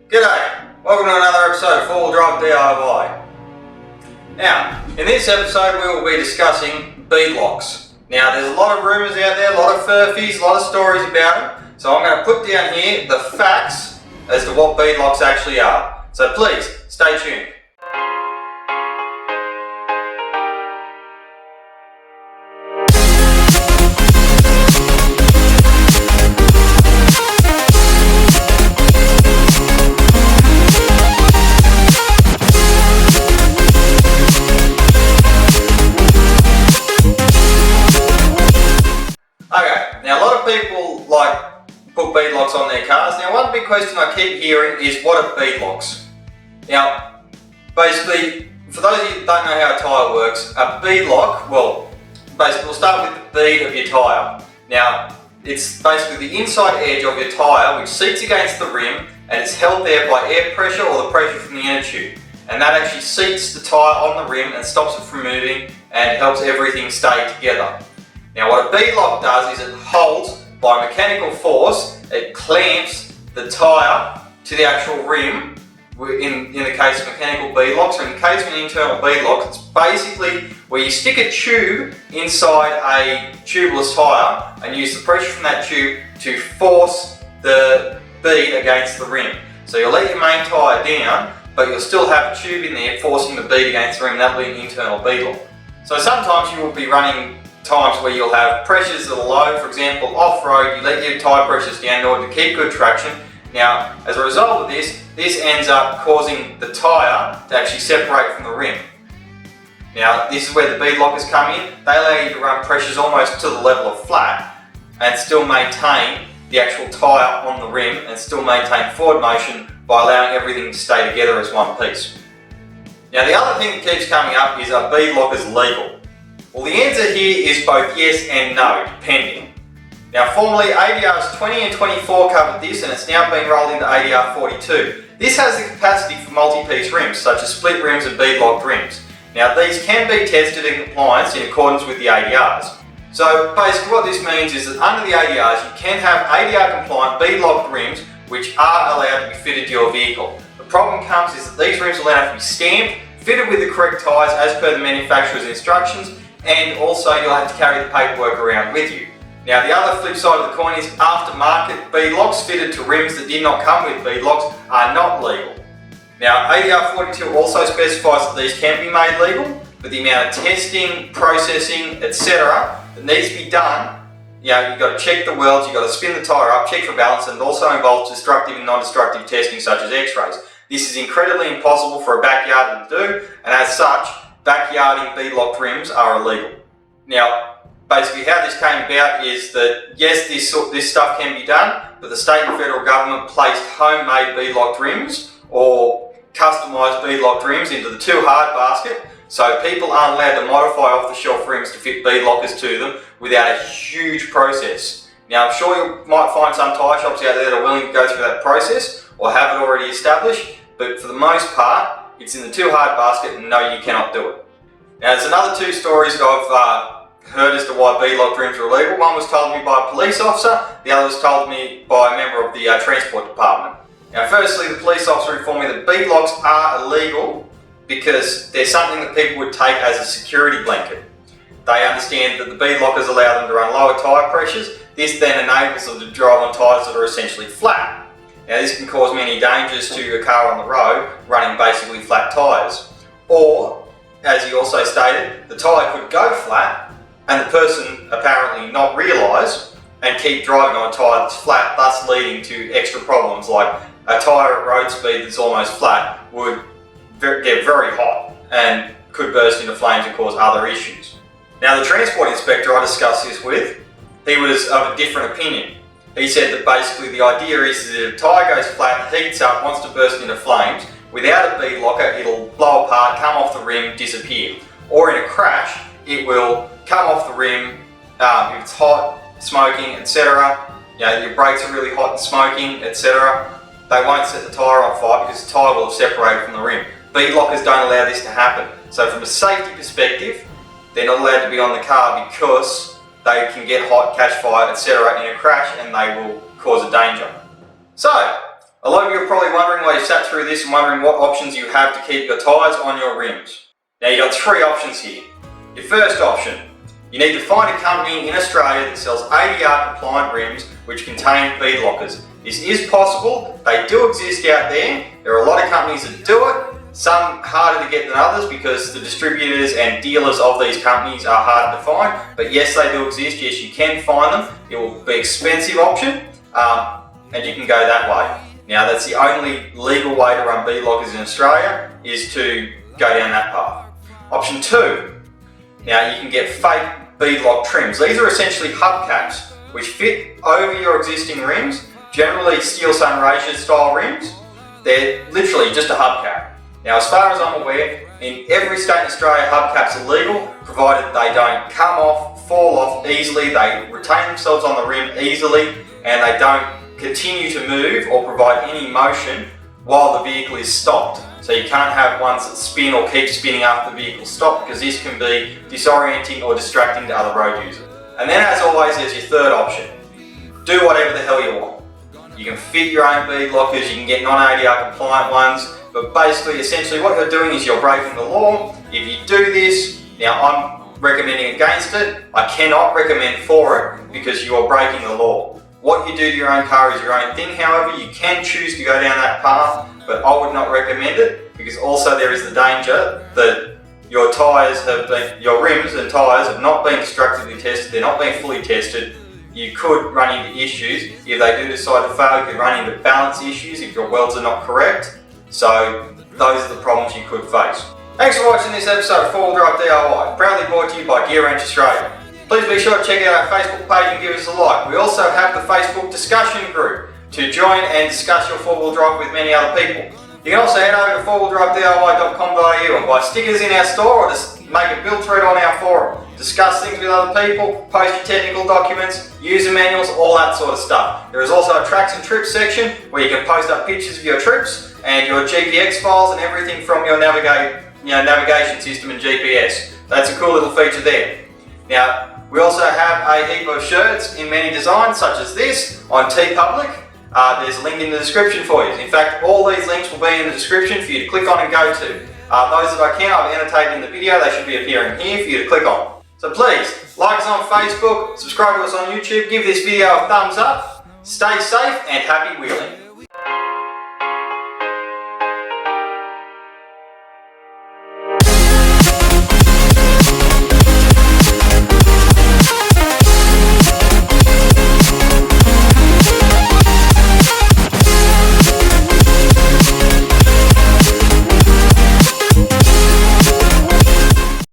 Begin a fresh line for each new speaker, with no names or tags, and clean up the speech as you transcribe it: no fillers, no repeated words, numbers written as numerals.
G'day, welcome to another episode of 4-Wheel Drive DIY. Now, in this episode we will be discussing beadlocks. Now there's a lot of rumours out there, a lot of furfies, a lot of stories about them. So I'm going to put down here the facts as to what beadlocks actually are. So please, stay tuned. People put beadlocks on their cars. Now one big question I keep hearing is, what are beadlocks? Now basically, for those of you that don't know how a tyre works, a beadlock, well basically we'll start with the bead of your tyre. Now it's basically the inside edge of your tyre which seats against the rim and it's held there by air pressure or the pressure from the inner tube. And that actually seats the tyre on the rim and stops it from moving and helps everything stay together. Now what a beadlock does is it holds, by mechanical force, it clamps the tyre to the actual rim in the case of mechanical beadlocks, or in the case of an internal beadlock, it's basically where you stick a tube inside a tubeless tyre and use the pressure from that tube to force the bead against the rim. So you'll let your main tyre down, but you'll still have a tube in there forcing the bead against the rim. That'll be an internal beadlock. So sometimes you will be running times where you'll have pressures that are low. For example, off-road, you let your tyre pressures down in order to keep good traction. Now, as a result of this ends up causing the tyre to actually separate from the rim. Now, this is where the beadlockers come in. They allow you to run pressures almost to the level of flat and still maintain the actual tyre on the rim and still maintain forward motion by allowing everything to stay together as one piece. Now, the other thing that keeps coming up is, are beadlockers legal? Well, the answer here is both yes and no, depending. Now formerly ADRs 20 and 24 covered this, and it's now been rolled into ADR 42. This has the capacity for multi-piece rims such as split rims and beadlock rims. Now these can be tested in compliance in accordance with the ADRs. So basically what this means is that under the ADRs you can have ADR compliant beadlock rims which are allowed to be fitted to your vehicle. The problem comes is that these rims will have to be stamped, fitted with the correct tyres as per the manufacturer's instructions, and also you'll have to carry the paperwork around with you. Now the other flip side of the coin is aftermarket beadlocks fitted to rims that did not come with beadlocks are not legal. Now ADR 42 also specifies that these can be made legal, but the amount of testing, processing, etc. that needs to be done, you've got to check the welds, you've got to spin the tyre up, check for balance, and it also involves destructive and non-destructive testing such as x-rays. This is incredibly impossible for a backyard to do, and as such, backyarding beadlocked rims are illegal. Now, basically how this came about is that yes, this stuff can be done, but the state and federal government placed homemade beadlocked rims or customised beadlocked rims into the too hard basket, so people aren't allowed to modify off-the-shelf rims to fit beadlockers to them without a huge process. Now, I'm sure you might find some tyre shops out there that are willing to go through that process or have it already established, but for the most part, it's in the too hard basket and no, you cannot do it. Now there's another two stories I've heard as to why beadlocked rims are illegal. One was told to me by a police officer, the other was told to me by a member of the transport department. Now firstly, the police officer informed me that beadlocks are illegal because they're something that people would take as a security blanket. They understand that the beadlockers allow them to run lower tyre pressures. This then enables them to drive on tyres that are essentially flat. Now this can cause many dangers to a car on the road running basically flat tyres. Or, as he also stated, the tyre could go flat and the person apparently not realise and keep driving on a tyre that's flat, thus leading to extra problems like a tyre at road speed that's almost flat would get very hot and could burst into flames and cause other issues. Now the transport inspector I discussed this with, he was of a different opinion. He said that basically the idea is that if a tyre goes flat, heats up, wants to burst into flames, without a beadlocker it'll blow apart, come off the rim, disappear. Or in a crash, it will come off the rim, if it's hot, smoking, etc. Your brakes are really hot and smoking, etc. They won't set the tyre on fire because the tyre will have separated from the rim. Beadlockers don't allow this to happen. So from a safety perspective, they're not allowed to be on the car because they can get hot, catch fire, etc. in a crash and they will cause a danger. So, A lot of you are probably wondering while you've sat through this and wondering what options you have to keep your tyres on your rims. Now you've got three options here. Your first option, you need to find a company in Australia that sells ADR compliant rims which contain beadlockers. This is possible, they do exist out there. There are a lot of companies that do it, some harder to get than others because the distributors and dealers of these companies are hard to find, but yes, they do exist, yes you can find them. It will be an expensive option and you can go that way. Now that's the only legal way to run beadlockers in Australia, is to go down that path. Option two, now you can get fake beadlock trims. These are essentially hubcaps which fit over your existing rims, generally steel sunraysia style rims. They're literally just a hubcap. Now as far as I'm aware, in every state in Australia hubcaps are legal, provided they don't come off, fall off easily, they retain themselves on the rim easily, and they don't continue to move or provide any motion while the vehicle is stopped. So you can't have ones that spin or keep spinning after the vehicle stopped, because this can be disorienting or distracting to other road users. And then as always, there's your third option. Do whatever the hell you want. You can fit your own beadlockers, you can get non-ADR compliant ones, but basically, essentially what you're doing is you're breaking the law. If you do this, now I'm recommending against it, I cannot recommend for it because you are breaking the law. What you do to your own car is your own thing, however, you can choose to go down that path, but I would not recommend it, because also there is the danger that your tyres have been, your rims and tyres have not been structurally tested, they're not being fully tested. You could run into issues. If they do decide to fail, you could run into balance issues if your welds are not correct. So those are the problems you could face. Thanks for watching this episode of 4-Wheel Drive DIY, proudly brought to you by Gear Ranch Australia. Please be sure to check out our Facebook page and give us a like. We also have the Facebook discussion group to join and discuss your 4-wheel drive with many other people. You can also head over to 4wheeldrivedIy.com.au and buy stickers in our store, or just make a build thread on our forum. Discuss things with other people, post your technical documents, user manuals, all that sort of stuff. There is also a tracks and trips section where you can post up pictures of your trips and your GPX files and everything from your navigation system and GPS. That's a cool little feature there. Now, we also have a heap of shirts in many designs, such as this on TeePublic. There's a link in the description for you. In fact, all these links will be in the description for you to click on and go to. Those that I can, I've annotated in the video. They should be appearing here for you to click on. So please, like us on Facebook, subscribe to us on YouTube, give this video a thumbs up, stay safe and happy wheeling.